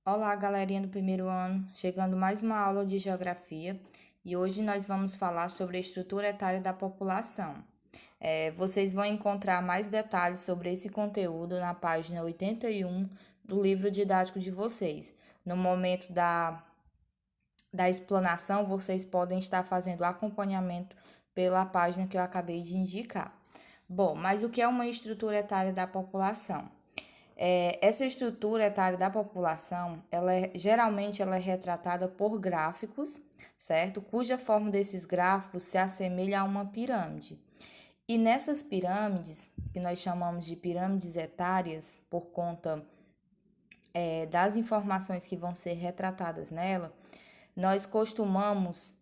Olá, galerinha do primeiro ano, chegando mais uma aula de geografia e hoje nós vamos falar sobre a estrutura etária da população. Vocês vão encontrar mais detalhes sobre esse conteúdo na página 81 do livro didático de vocês. No momento da explanação, vocês podem estar fazendo acompanhamento pela página que eu acabei de indicar. Bom, mas o que é uma estrutura etária da população? Essa estrutura etária da população, geralmente ela é retratada por gráficos, certo? Cuja forma desses gráficos se assemelha a uma pirâmide. E nessas pirâmides, que nós chamamos de pirâmides etárias, por conta das informações que vão ser retratadas nela, nós costumamos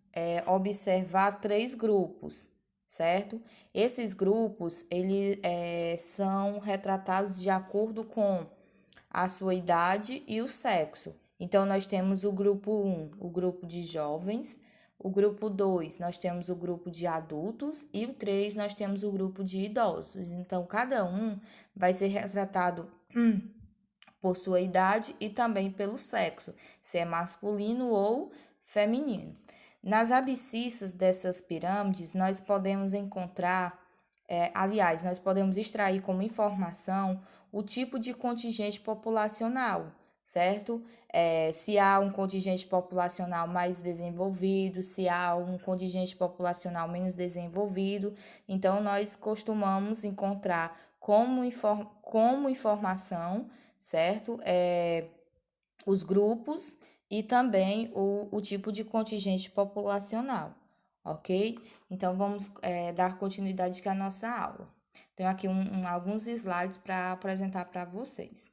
observar três grupos, certo? Esses grupos, eles são retratados de acordo com a sua idade e o sexo. Então, nós temos o grupo 1, o grupo de jovens, o grupo 2, nós temos o grupo de adultos e o 3, nós temos o grupo de idosos. Então, cada um vai ser retratado por sua idade e também pelo sexo, se é masculino ou feminino. Nas abscissas dessas pirâmides, nós podemos encontrar, aliás, nós podemos extrair como informação o tipo de contingente populacional, certo? Se há um contingente populacional mais desenvolvido, se há um contingente populacional menos desenvolvido, então nós costumamos encontrar como informação, certo? Os grupos e também o tipo de contingente populacional, ok? Então, vamos dar continuidade à nossa aula. Tenho aqui alguns slides para apresentar para vocês.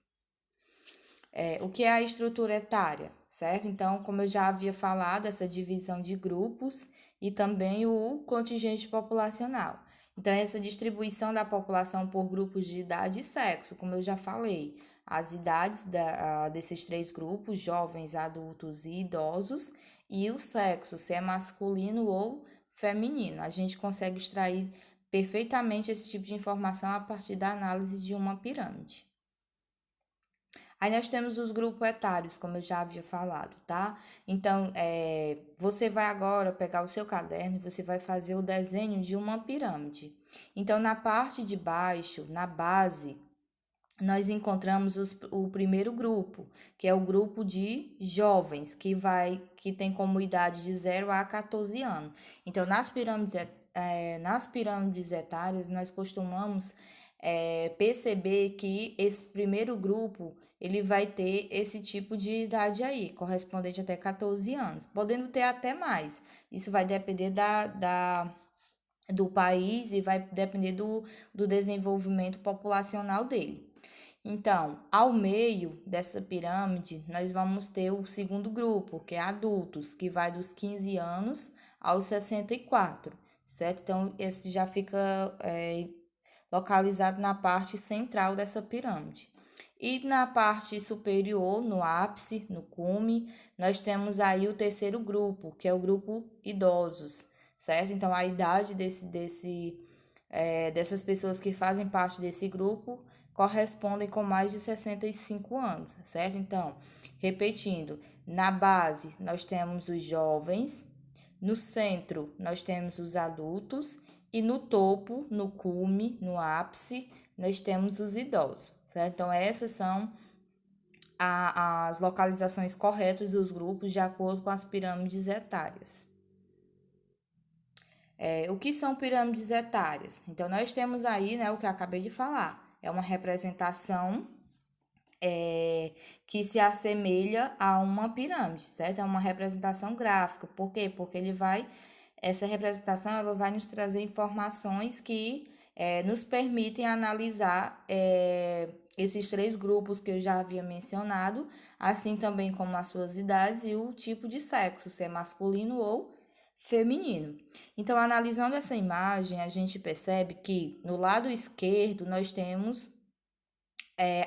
O que é a estrutura etária, certo? Então, como eu já havia falado, essa divisão de grupos e também o contingente populacional. Então, essa distribuição da população por grupos de idade e sexo, como eu já falei, as idades desses três grupos, jovens, adultos e idosos, e o sexo, se é masculino ou feminino. A gente consegue extrair perfeitamente esse tipo de informação a partir da análise de uma pirâmide. Aí nós temos os grupos etários, como eu já havia falado, tá? Então, você vai agora pegar o seu caderno e você vai fazer o desenho de uma pirâmide. Então, na parte de baixo, na base, nós encontramos o primeiro grupo, que é o grupo de jovens, que tem como idade de 0 a 14 anos. Então, nas pirâmides etárias, nós costumamos perceber que esse primeiro grupo ele vai ter esse tipo de idade aí, correspondente até 14 anos, podendo ter até mais. Isso vai depender do país e vai depender do desenvolvimento populacional dele. Então, ao meio dessa pirâmide, nós vamos ter o segundo grupo, que é adultos, que vai dos 15 anos aos 64, certo? Então, esse já fica localizado na parte central dessa pirâmide. E na parte superior, no ápice, no cume, nós temos aí o terceiro grupo, que é o grupo idosos, certo? Então, a idade dessas pessoas que fazem parte desse grupo correspondem com mais de 65 anos, certo? Então, repetindo, na base nós temos os jovens, no centro nós temos os adultos e no topo, no cume, no ápice, nós temos os idosos, certo? Então, essas são as localizações corretas dos grupos de acordo com as pirâmides etárias. O que são pirâmides etárias? Então, nós temos aí, né, o que eu acabei de falar, é uma representação que se assemelha a uma pirâmide, certo? É uma representação gráfica. Por quê? Porque essa representação ela vai nos trazer informações que nos permitem analisar esses três grupos que eu já havia mencionado, assim também como as suas idades e o tipo de sexo, se é masculino ou feminino. Então, analisando essa imagem, a gente percebe que no lado esquerdo nós temos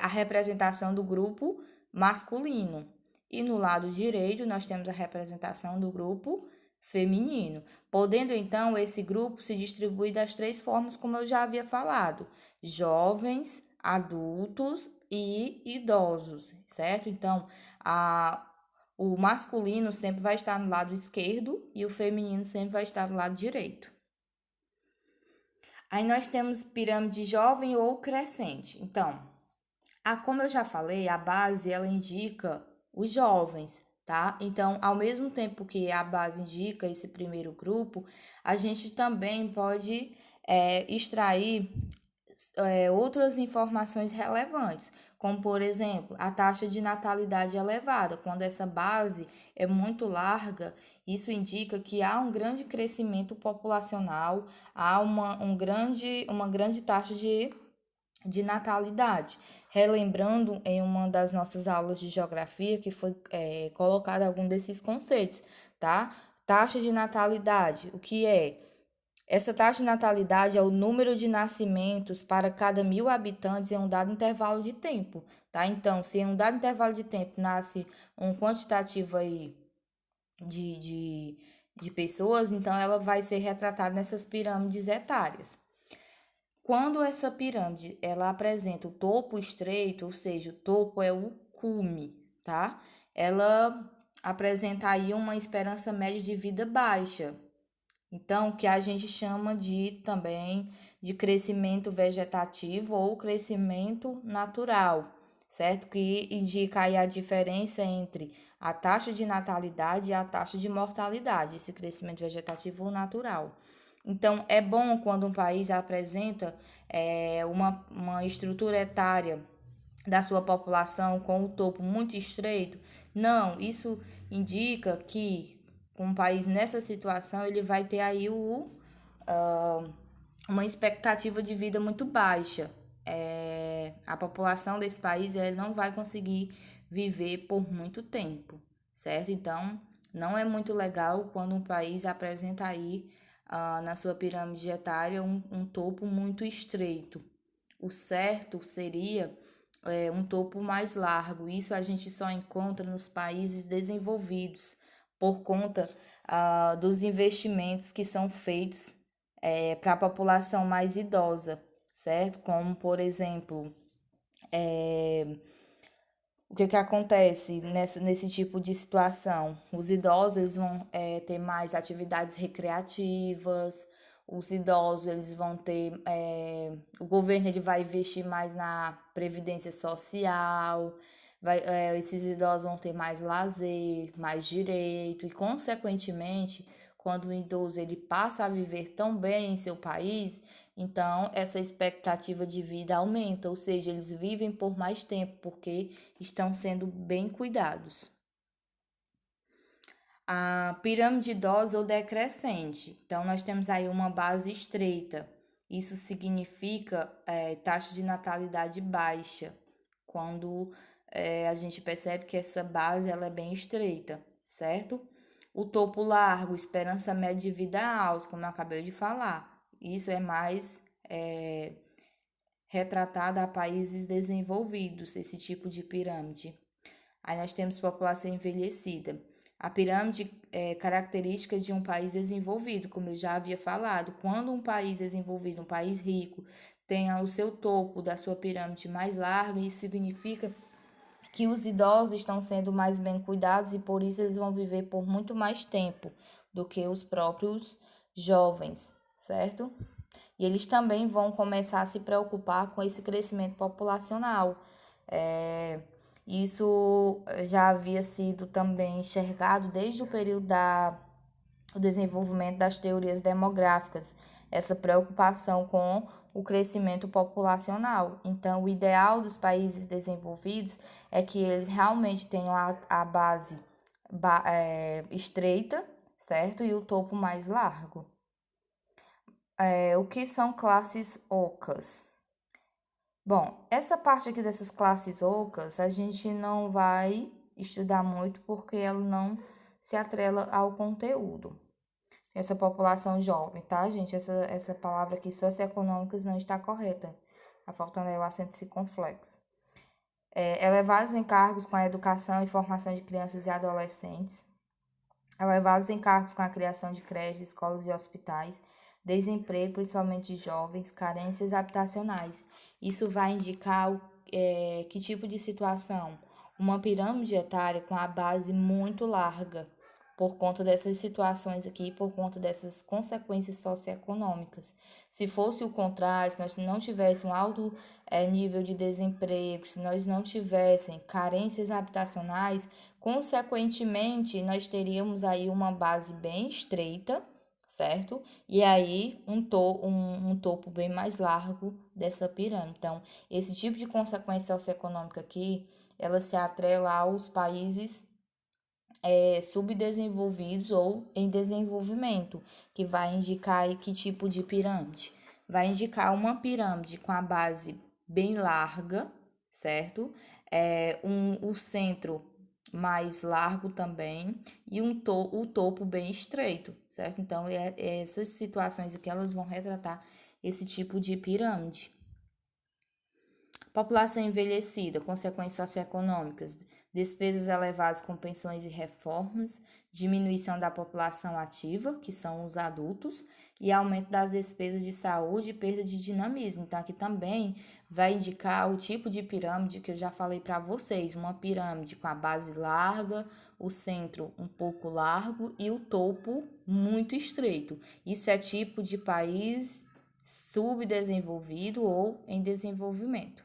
a representação do grupo masculino e no lado direito nós temos a representação do grupo feminino, podendo então esse grupo se distribuir das três formas como eu já havia falado: jovens, adultos e idosos, certo? Então, o masculino sempre vai estar no lado esquerdo e o feminino sempre vai estar do lado direito. Aí nós temos pirâmide jovem ou crescente. Então, como eu já falei, a base ela indica os jovens, tá? Então, ao mesmo tempo que a base indica esse primeiro grupo, a gente também pode extrair outras informações relevantes, como por exemplo, a taxa de natalidade elevada. Quando essa base é muito larga, isso indica que há um grande crescimento populacional, há uma grande taxa de natalidade. Relembrando em uma das nossas aulas de geografia que foi colocado algum desses conceitos, tá? Taxa de natalidade, o que é? Essa taxa de natalidade é o número de nascimentos para cada 1.000 habitantes em um dado intervalo de tempo, tá? Então, se em um dado intervalo de tempo nasce um quantitativo aí de pessoas, então ela vai ser retratada nessas pirâmides etárias. Quando essa pirâmide ela apresenta o topo estreito, ou seja, o topo é o cume, tá? Ela apresenta aí uma esperança média de vida baixa. Então, que a gente chama de também de crescimento vegetativo ou crescimento natural, certo? Que indica aí a diferença entre a taxa de natalidade e a taxa de mortalidade, esse crescimento vegetativo ou natural. Então, é bom quando um país apresenta uma estrutura etária da sua população com o topo muito estreito. Não, isso indica que um país nessa situação ele vai ter aí uma expectativa de vida muito baixa. A população desse país ele não vai conseguir viver por muito tempo, certo? Então, não é muito legal quando um país apresenta aí na sua pirâmide etária um topo muito estreito. O certo seria um topo mais largo. Isso a gente só encontra nos países desenvolvidos por conta dos investimentos que são feitos para a população mais idosa, certo? Como, por exemplo, o que acontece nesse tipo de situação? Os idosos eles vão ter mais atividades recreativas, os idosos eles vão ter, o governo ele vai investir mais na previdência social, esses idosos vão ter mais lazer, mais direito e, consequentemente, quando o idoso ele passa a viver tão bem em seu país, então essa expectativa de vida aumenta, ou seja, eles vivem por mais tempo porque estão sendo bem cuidados. A pirâmide idosa ou decrescente. Então, nós temos aí uma base estreita. Isso significa taxa de natalidade baixa, quando a gente percebe que essa base ela é bem estreita, certo? O topo largo, esperança média de vida alta, como eu acabei de falar. Isso é mais retratado a países desenvolvidos, esse tipo de pirâmide. Aí nós temos população envelhecida. A pirâmide é característica de um país desenvolvido, como eu já havia falado. Quando um país desenvolvido, um país rico, tem o seu topo da sua pirâmide mais larga, isso significa que os idosos estão sendo mais bem cuidados e por isso eles vão viver por muito mais tempo do que os próprios jovens, certo? E eles também vão começar a se preocupar com esse crescimento populacional. Isso já havia sido também enxergado desde o período do desenvolvimento das teorias demográficas, essa preocupação com o crescimento populacional. Então, o ideal dos países desenvolvidos é que eles realmente tenham a base estreita, certo? E o topo mais largo. O que são classes ocas? Bom, essa parte aqui dessas classes ocas a gente não vai estudar muito porque ela não se atrela ao conteúdo. Essa população jovem, tá, gente? Essa palavra aqui, socioeconômicas, não está correta. Tá faltando aí o acento circunflexo. Elevados encargos com a educação e formação de crianças e adolescentes. Elevados encargos com a criação de creches, escolas e hospitais. Desemprego, principalmente de jovens, carências habitacionais. Isso vai indicar que tipo de situação? Uma pirâmide etária com a base muito larga, por conta dessas situações aqui, por conta dessas consequências socioeconômicas. Se fosse o contrário, se nós não tivéssemos um alto nível de desemprego, se nós não tivéssemos carências habitacionais, consequentemente, nós teríamos aí uma base bem estreita, certo? E aí um topo bem mais largo dessa pirâmide. Então, esse tipo de consequência socioeconômica aqui, ela se atrela aos países subdesenvolvidos ou em desenvolvimento, que vai indicar aí que tipo de pirâmide. Vai indicar uma pirâmide com a base bem larga, certo? O centro mais largo também e o topo bem estreito, certo? Então, essas situações aqui, elas vão retratar esse tipo de pirâmide. População envelhecida, consequências socioeconômicas, despesas elevadas com pensões e reformas, diminuição da população ativa, que são os adultos, e aumento das despesas de saúde e perda de dinamismo. Então, aqui também vai indicar o tipo de pirâmide que eu já falei para vocês, uma pirâmide com a base larga, o centro um pouco largo e o topo muito estreito. Isso é tipo de país subdesenvolvido ou em desenvolvimento.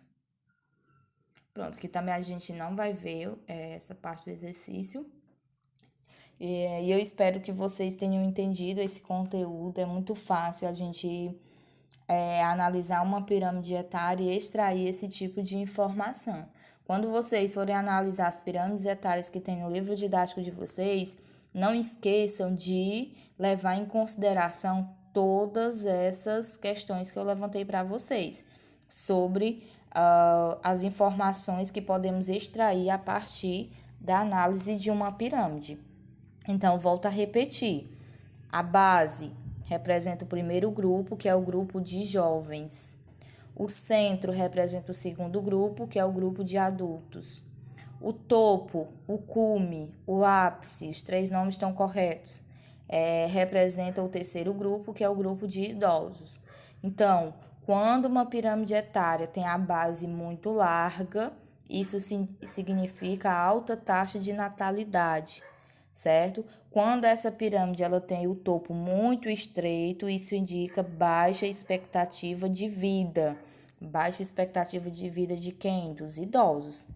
Pronto, aqui também a gente não vai ver essa parte do exercício. E eu espero que vocês tenham entendido esse conteúdo. É muito fácil a gente analisar uma pirâmide etária e extrair esse tipo de informação. Quando vocês forem analisar as pirâmides etárias que tem no livro didático de vocês, não esqueçam de levar em consideração todas essas questões que eu levantei para vocês sobre as informações que podemos extrair a partir da análise de uma pirâmide. Então, volto a repetir. A base representa o primeiro grupo, que é o grupo de jovens. O centro representa o segundo grupo, que é o grupo de adultos. O topo, o cume, o ápice, os três nomes estão corretos, representa o terceiro grupo, que é o grupo de idosos. Então, quando uma pirâmide etária tem a base muito larga, isso significa alta taxa de natalidade, certo? Quando essa pirâmide ela tem o topo muito estreito, isso indica baixa expectativa de vida. Baixa expectativa de vida de quem? Dos idosos.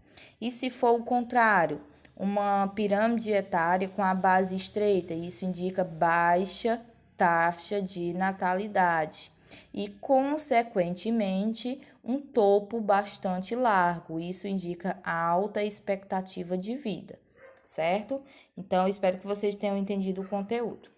E se for o contrário, uma pirâmide etária com a base estreita, isso indica baixa taxa de natalidade e, consequentemente, um topo bastante largo. Isso indica alta expectativa de vida, certo? Então, eu espero que vocês tenham entendido o conteúdo.